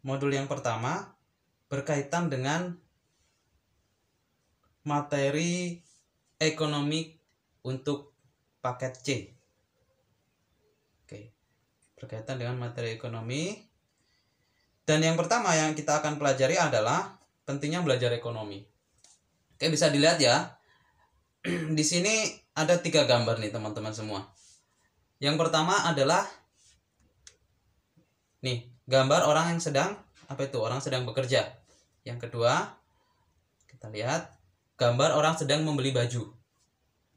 Modul yang pertama berkaitan dengan materi ekonomi untuk paket C. Oke. Berkaitan dengan materi ekonomi. Dan yang pertama yang kita akan pelajari adalah pentingnya belajar ekonomi. Oke, bisa dilihat ya. Di sini ada 3 gambar nih teman-teman semua. Yang pertama adalah nih, gambar orang yang sedang orang sedang bekerja. Yang kedua, kita lihat gambar orang sedang membeli baju.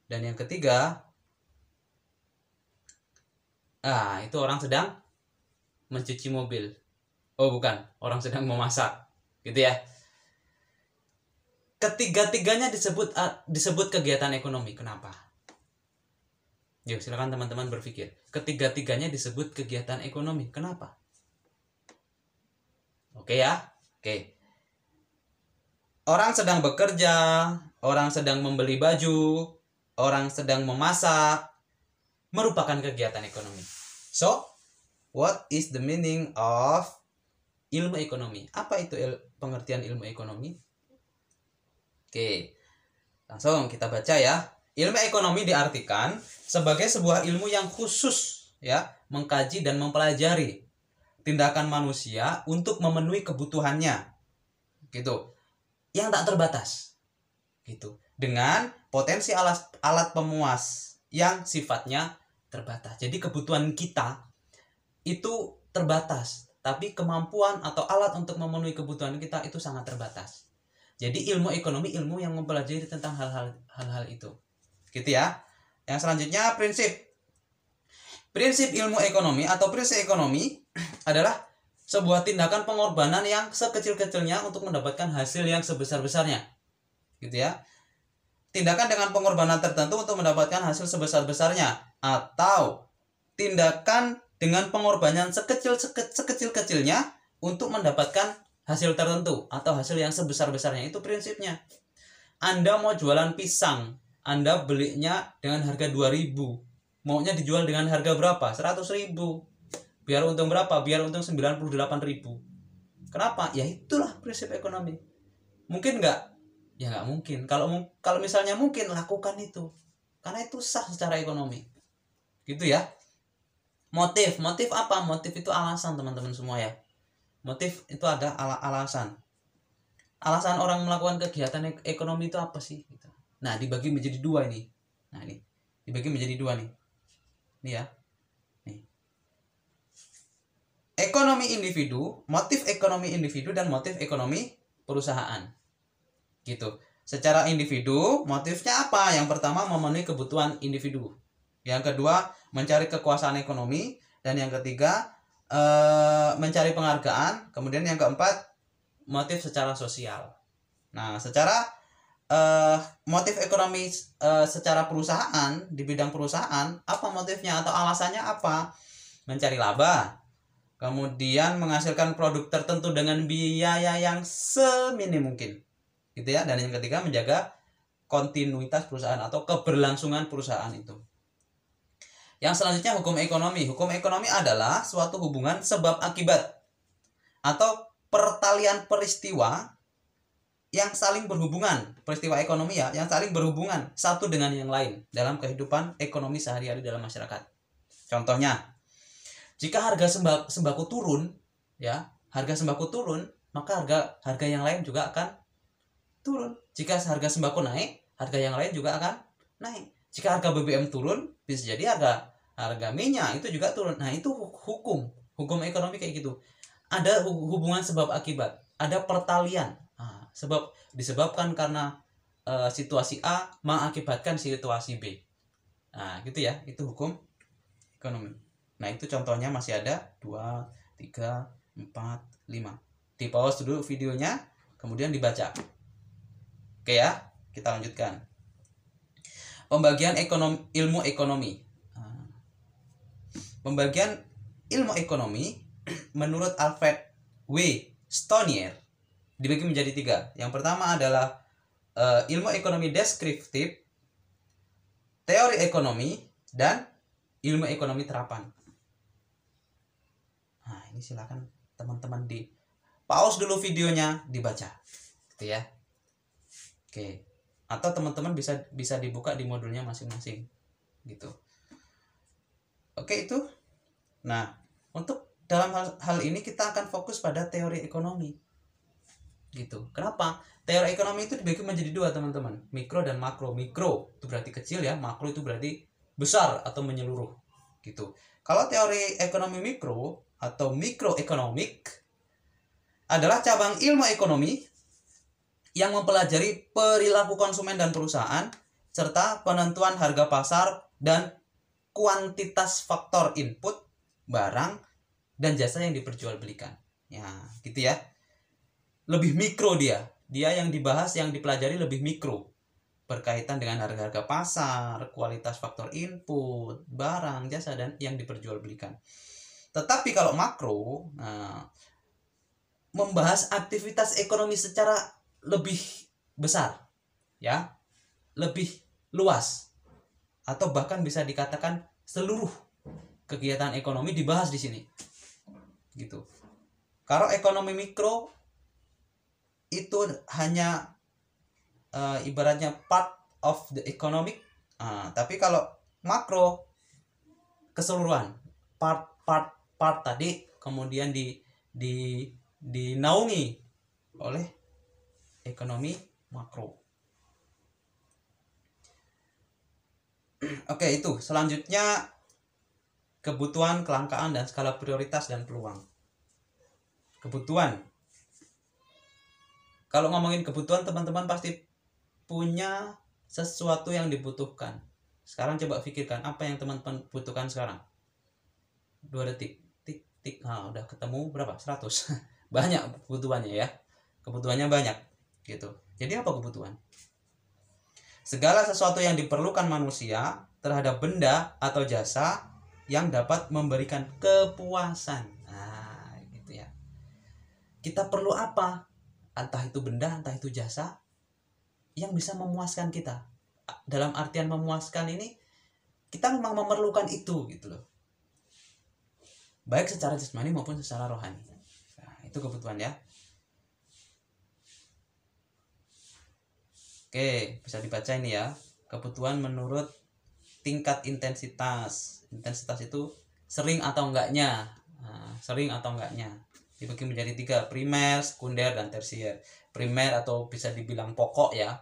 Dan yang ketiga, itu orang sedang mencuci mobil. Oh, bukan, orang sedang memasak. Gitu ya. Ketiga-tiganya disebut kegiatan ekonomi. Kenapa? Yuk, silakan teman-teman berpikir. Ketiga-tiganya disebut kegiatan ekonomi. Kenapa? Oke ya. Oke. Orang sedang bekerja, orang sedang membeli baju, orang sedang memasak, merupakan kegiatan ekonomi. So, what is the meaning of ilmu ekonomi? Apa itu pengertian ilmu ekonomi? Oke, langsung kita baca ya. Ilmu ekonomi diartikan sebagai sebuah ilmu yang khusus ya, mengkaji dan mempelajari tindakan manusia untuk memenuhi kebutuhannya. Gitu. Yang tak terbatas. Gitu. Dengan potensi alat pemuas yang sifatnya terbatas. Jadi kebutuhan kita itu terbatas, tapi kemampuan atau alat untuk memenuhi kebutuhan kita itu sangat terbatas. Jadi ilmu ekonomi ilmu yang mempelajari tentang hal-hal itu. Gitu ya. Yang selanjutnya prinsip ilmu ekonomi atau prinsip ekonomi adalah sebuah tindakan pengorbanan yang sekecil-kecilnya untuk mendapatkan hasil yang sebesar-besarnya. Gitu ya. Tindakan dengan pengorbanan tertentu untuk mendapatkan hasil sebesar-besarnya, atau tindakan dengan pengorbanan sekecil-kecilnya untuk mendapatkan hasil tertentu atau hasil yang sebesar-besarnya. Itu prinsipnya. Anda mau jualan pisang, Anda belinya dengan harga 2.000, maunya dijual dengan harga berapa? 100.000. Biar untung berapa? Biar untung 98.000. Kenapa? Ya itulah prinsip ekonomi. Mungkin nggak? Ya nggak mungkin. Kalau misalnya mungkin, lakukan itu. Karena itu sah secara ekonomi. Gitu ya. Motif apa? Motif itu alasan teman-teman semua ya. Motif itu ada alasan. Alasan orang melakukan kegiatan ekonomi itu apa sih? Gitu. Nah, dibagi menjadi 2 ini. Nah, ini dibagi menjadi 2 nih. Ini ya. Nih. Ekonomi individu, motif ekonomi individu dan motif ekonomi perusahaan. Gitu. Secara individu, motifnya apa? Yang pertama, memenuhi kebutuhan individu. Yang kedua, mencari kekuasaan ekonomi. Dan yang ketiga, mencari penghargaan. Kemudian yang keempat, motif secara sosial. Nah, secara motif ekonomi secara perusahaan, di bidang perusahaan, apa motifnya atau alasannya apa? Mencari laba. Kemudian menghasilkan produk tertentu dengan biaya yang seminim mungkin. Gitu ya. Dan yang ketiga, menjaga kontinuitas perusahaan atau keberlangsungan perusahaan itu. Yang selanjutnya, hukum ekonomi. Hukum ekonomi adalah suatu hubungan sebab akibat atau pertalian peristiwa yang saling berhubungan. Peristiwa ekonomi ya, yang saling berhubungan satu dengan yang lain dalam kehidupan ekonomi sehari-hari dalam masyarakat. Contohnya, jika harga sembako turun, ya, harga sembako turun, maka harga yang lain juga akan turun. Jika harga sembako naik, harga yang lain juga akan naik. Jika harga BBM turun, bisa jadi harga minyak itu juga turun. Nah, itu hukum ekonomi kayak gitu. Ada hubungan sebab akibat, ada pertalian. Nah, disebabkan karena situasi A mengakibatkan situasi B. Nah, gitu ya, itu hukum ekonomi. Nah, itu contohnya masih ada 2, 3, 4, 5. Di pause dulu videonya, kemudian dibaca. Oke ya, kita lanjutkan. Pembagian ilmu ekonomi. Pembagian ilmu ekonomi menurut Alfred W. Stonier dibagi menjadi 3. Yang pertama adalah ilmu ekonomi deskriptif, teori ekonomi, dan ilmu ekonomi terapan. Nah, ini silakan teman-teman pause dulu videonya, dibaca. Gitu ya. Oke. Atau teman-teman bisa dibuka di modulnya masing-masing. Gitu. Oke, itu. Nah, untuk dalam hal ini kita akan fokus pada teori ekonomi. Gitu. Kenapa? Teori ekonomi itu dibagi menjadi dua, teman-teman. Mikro dan makro. Mikro itu berarti kecil ya, makro itu berarti besar atau menyeluruh. Gitu. Kalau teori ekonomi mikro atau mikroekonomik adalah cabang ilmu ekonomi yang mempelajari perilaku konsumen dan perusahaan serta penentuan harga pasar dan kuantitas faktor input barang dan jasa yang diperjualbelikan. Ya, gitu ya. Lebih mikro dia. Dia yang dibahas, yang dipelajari lebih mikro. Berkaitan dengan harga-harga pasar, kualitas faktor input, barang, jasa dan yang diperjualbelikan. Tetapi kalau makro, membahas aktivitas ekonomi secara lebih besar, ya, lebih luas, atau bahkan bisa dikatakan seluruh kegiatan ekonomi dibahas di sini, gitu. Kalau ekonomi mikro itu hanya ibaratnya part of the economic, tapi kalau makro keseluruhan, part tadi kemudian dinaungi oleh ekonomi makro. Oke, itu selanjutnya kebutuhan, kelangkaan, dan skala prioritas dan peluang. Kebutuhan. Kalau ngomongin kebutuhan, teman-teman pasti punya sesuatu yang dibutuhkan. Sekarang coba pikirkan apa yang teman-teman butuhkan sekarang. 2 detik. Tik. Udah ketemu berapa? 100. Banyak kebutuhannya ya. Kebutuhannya banyak gitu. Jadi apa kebutuhan? Segala sesuatu yang diperlukan manusia terhadap benda atau jasa yang dapat memberikan kepuasan. Nah, gitu ya. Kita perlu apa? Entah itu benda, entah itu jasa yang bisa memuaskan kita. Dalam artian memuaskan ini, kita memang memerlukan itu gitu loh. Baik secara jasmani maupun secara rohani. Nah, itu kebutuhan ya. Oke, bisa dibaca ini ya. Kebutuhan menurut tingkat intensitas. Intensitas itu sering atau enggaknya. Sering atau enggaknya. Dibagi menjadi 3, primer, sekunder, dan tersier. Primer atau bisa dibilang pokok ya.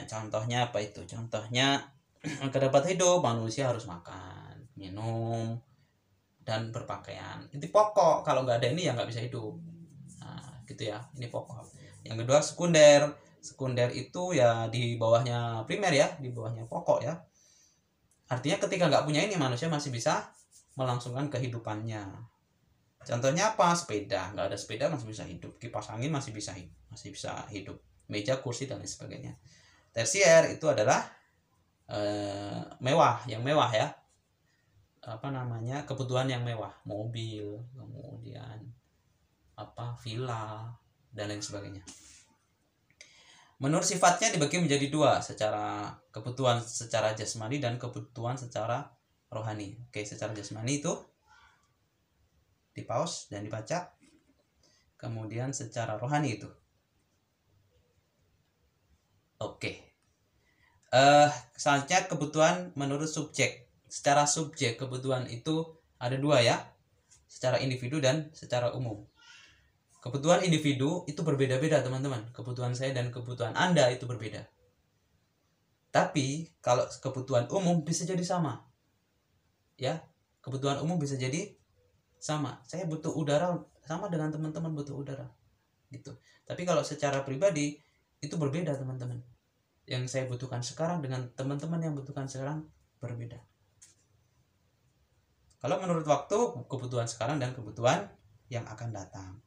Contohnya apa itu? Contohnya agar dapat hidup, manusia harus makan, minum, dan berpakaian. Itu pokok. Kalau nggak ada ini ya nggak bisa hidup. Nah, gitu ya. Ini pokok. Yang kedua sekunder. Sekunder itu ya di bawahnya primer ya, di bawahnya pokok ya. Artinya ketika nggak punya ini, manusia masih bisa melangsungkan kehidupannya. Contohnya apa? Sepeda. Nggak ada sepeda masih bisa hidup. Kipas angin masih bisa hidup. Meja, kursi, dan lain sebagainya. Tersier itu adalah mewah, yang mewah ya. Kebutuhan yang mewah, mobil, kemudian villa, dan lain sebagainya. Menurut sifatnya dibagi menjadi 2, secara kebutuhan secara jasmani dan kebutuhan secara rohani. Oke, secara jasmani itu di pause dan dibaca. Kemudian secara rohani itu. Oke. Selanjutnya kebutuhan menurut subjek. Secara subjek kebutuhan itu ada 2 ya. Secara individu dan secara umum. Kebutuhan individu itu berbeda-beda, teman-teman. Kebutuhan saya dan kebutuhan Anda itu berbeda. Tapi kalau kebutuhan umum bisa jadi sama. Ya, kebutuhan umum bisa jadi sama. Saya butuh udara sama dengan teman-teman butuh udara. Gitu. Tapi kalau secara pribadi itu berbeda, teman-teman. Yang saya butuhkan sekarang dengan teman-teman yang butuhkan sekarang berbeda. Kalau menurut waktu, kebutuhan sekarang dan kebutuhan yang akan datang.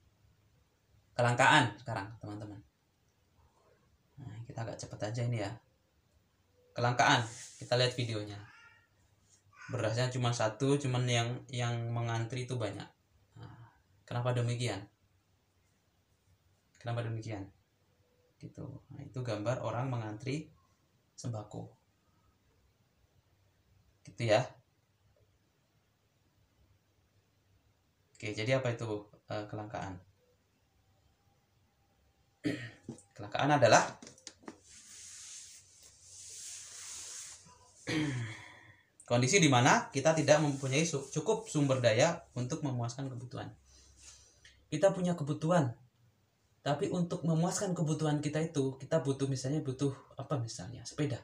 Kelangkaan sekarang, teman-teman. Nah, kita agak cepat aja ini ya. Kelangkaan, kita lihat videonya. Berasnya cuma 1, cuman yang mengantri itu banyak. Nah, kenapa demikian? Kenapa demikian? Gitu. Nah, itu gambar orang mengantri sembako. Gitu ya. Oke, jadi apa itu kelangkaan? Kelangkaan adalah kondisi di mana kita tidak mempunyai cukup sumber daya untuk memuaskan kebutuhan. Kita punya kebutuhan, tapi untuk memuaskan kebutuhan kita itu, kita butuh apa misalnya? Sepeda.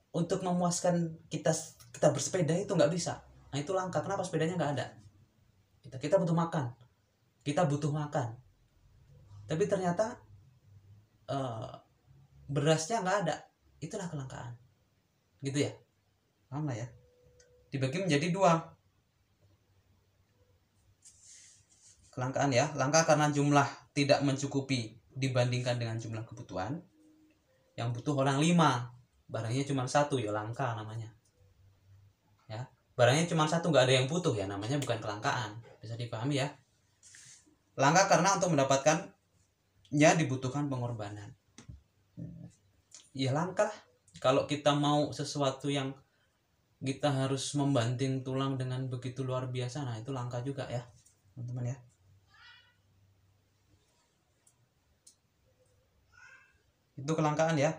Untuk memuaskan kita bersepeda itu nggak bisa. Nah itu langka. Kenapa sepedanya nggak ada? Kita butuh makan. Kita butuh makan. Tapi ternyata berasnya nggak ada. Itulah kelangkaan. Gitu ya. Paham lah ya. Dibagi menjadi 2. Kelangkaan ya. Langka karena jumlah tidak mencukupi dibandingkan dengan jumlah kebutuhan. Yang butuh orang 5, barangnya cuma 1, ya langka namanya. Ya, barangnya cuma 1, nggak ada yang butuh, ya namanya bukan kelangkaan. Bisa dipahami ya. Langka karena untuk mendapatkannya dibutuhkan pengorbanan. Ya langka kalau kita mau sesuatu yang kita harus membanting tulang dengan begitu luar biasa, nah itu langka juga ya teman-teman ya. Itu kelangkaan ya.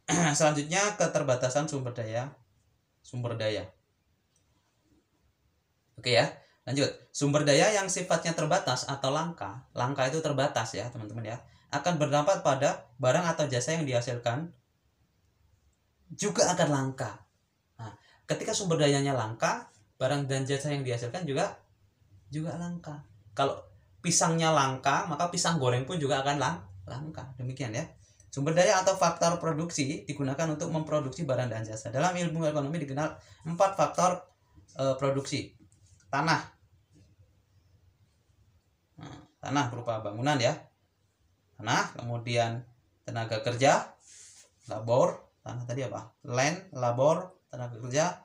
Selanjutnya keterbatasan sumber daya. Oke ya, lanjut. Sumber daya yang sifatnya terbatas atau langka itu terbatas ya teman-teman ya, akan berdampak pada barang atau jasa yang dihasilkan juga akan langka. Nah, ketika sumber dayanya langka, barang dan jasa yang dihasilkan juga langka. Kalau pisangnya langka, maka pisang goreng pun juga akan langka. Demikian ya. Sumber daya atau faktor produksi digunakan untuk memproduksi barang dan jasa. Dalam ilmu ekonomi dikenal 4 faktor produksi. Tanah. Nah, tanah berupa bangunan ya. Tanah, kemudian tenaga kerja, labor, tanah tadi apa? Land, labor, tenaga kerja,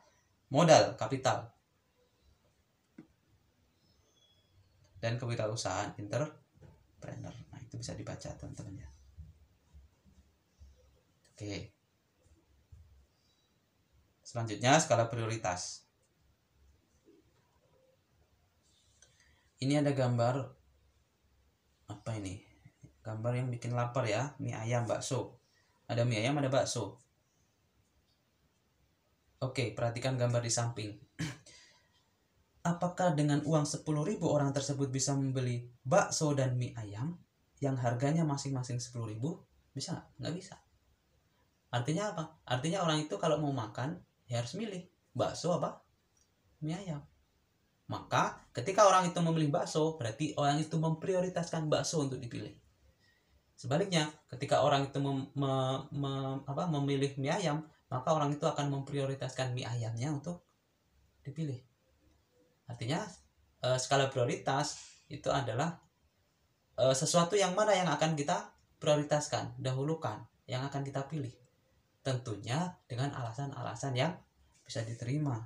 modal, kapital. Dan kewirausahaan, entrepreneur. Nah, itu bisa dibaca teman-teman ya. Oke. Selanjutnya skala prioritas. Ini ada gambar apa ini? Gambar yang bikin lapar ya, mie ayam, bakso. Ada mie ayam, ada bakso. Oke, perhatikan gambar di samping. Apakah dengan uang 10.000 orang tersebut bisa membeli bakso dan mie ayam yang harganya masing-masing 10.000? Bisa nggak? Nggak bisa. Artinya apa? Artinya orang itu kalau mau makan ya harus milih bakso apa mie ayam. Maka ketika orang itu memilih bakso, berarti orang itu memprioritaskan bakso untuk dipilih. Sebaliknya, ketika orang itu memilih mie ayam, maka orang itu akan memprioritaskan mie ayamnya untuk dipilih. Artinya skala prioritas itu adalah sesuatu yang mana yang akan kita prioritaskan, dahulukan, yang akan kita pilih. Tentunya dengan alasan-alasan yang bisa diterima.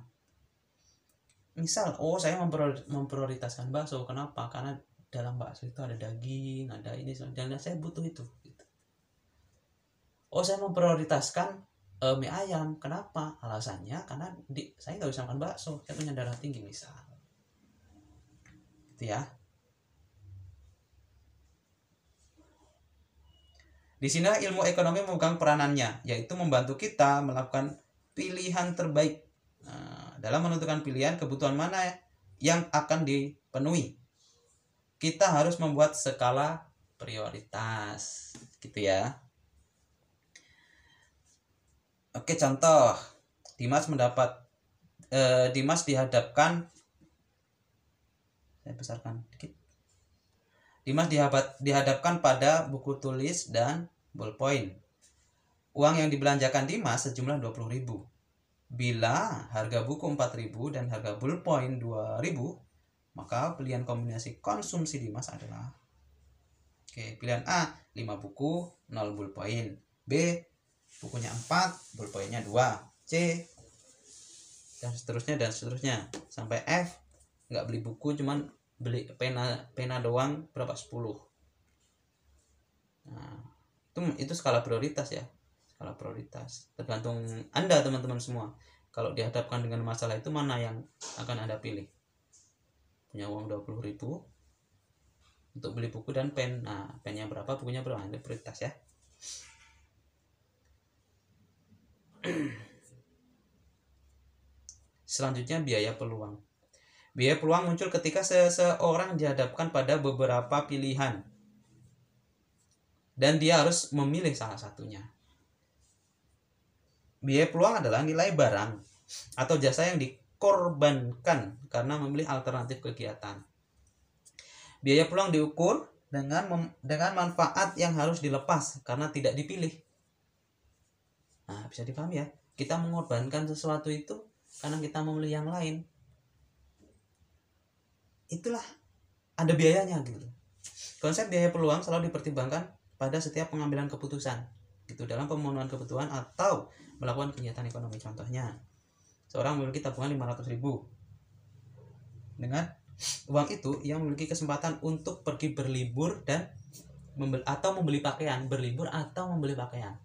Misal, saya memprioritaskan bakso. Kenapa? Karena dalam bakso itu ada daging, ada ini, dan saya butuh itu. Saya memprioritaskan mie ayam. Kenapa? Alasannya karena saya nggak bisa makan bakso, saya punya darah tinggi misal. Gitu ya. Di sini ilmu ekonomi memegang peranannya, yaitu membantu kita melakukan pilihan terbaik. Dalam menentukan pilihan kebutuhan mana yang akan dipenuhi, kita harus membuat skala prioritas, gitu ya. Oke, contoh. Dimas dihadapkan, saya besarkan dikit. Dimas dihadapkan pada buku tulis dan ballpoint. Uang yang dibelanjakan Dimas sejumlah 20.000. Bila harga buku 4.000 dan harga ballpoint 2.000, maka pilihan kombinasi konsumsi Dimas adalah pilihan A 5 buku 0 ballpoint, B bukunya 4 ballpointnya 2, C dan seterusnya sampai F nggak beli buku, cuman beli pena doang berapa 10. Nah, itu skala prioritas ya. Skala prioritas tergantung Anda teman-teman semua. Kalau dihadapkan dengan masalah itu, mana yang akan Anda pilih? Punya uang 20.000 untuk beli buku dan pen. Nah, pennya berapa, bukunya berapa, ini prioritas ya. Selanjutnya biaya peluang. Biaya peluang muncul ketika seseorang dihadapkan pada beberapa pilihan dan dia harus memilih salah satunya. Biaya peluang adalah nilai barang atau jasa yang dikorbankan karena memilih alternatif kegiatan. Biaya peluang diukur dengan manfaat yang harus dilepas karena tidak dipilih. Nah, bisa dipahami ya. Kita mengorbankan sesuatu itu karena kita memilih yang lain. Itulah ada biayanya gitu. Konsep biaya peluang selalu dipertimbangkan pada setiap pengambilan keputusan gitu, dalam pemenuhan kebutuhan atau melakukan kegiatan ekonomi. Contohnya, seorang memiliki tabungan 500.000. Dengan uang itu ia memiliki kesempatan untuk pergi berlibur dan membeli pakaian, berlibur atau membeli pakaian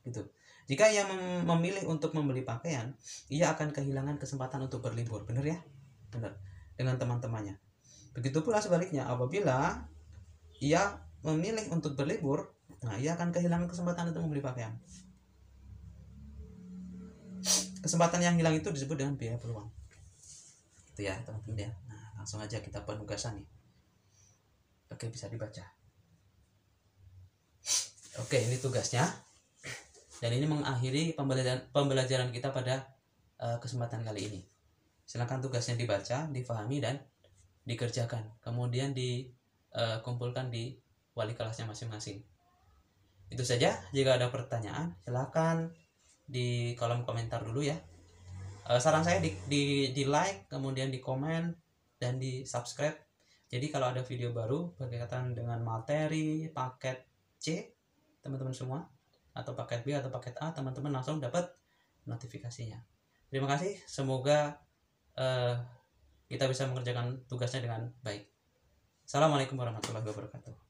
gitu. Jika ia memilih untuk membeli pakaian, ia akan kehilangan kesempatan untuk berlibur. Benar ya? Benar. Dengan teman-temannya. Begitu pula sebaliknya, apabila ia memilih untuk berlibur, nah ia akan kehilangan kesempatan untuk membeli pakaian. Kesempatan yang hilang itu disebut dengan biaya peluang. Itu ya teman-teman ya. Nah, langsung aja kita penugasan nih. Oke, bisa dibaca. Oke, ini tugasnya. Dan ini mengakhiri pembelajaran kita pada kesempatan kali ini. Silakan tugasnya dibaca, difahami, dan dikerjakan. Kemudian dikumpulkan di wali kelasnya masing-masing. Itu saja. Jika ada pertanyaan, silakan di kolom komentar dulu ya. Saran saya di like, kemudian di komen, dan di subscribe. Jadi kalau ada video baru berkaitan dengan materi paket C, teman-teman semua, atau paket B atau paket A, teman-teman langsung dapat notifikasinya. Terima kasih. Semoga kita bisa mengerjakan tugasnya dengan baik. Assalamualaikum warahmatullahi wabarakatuh.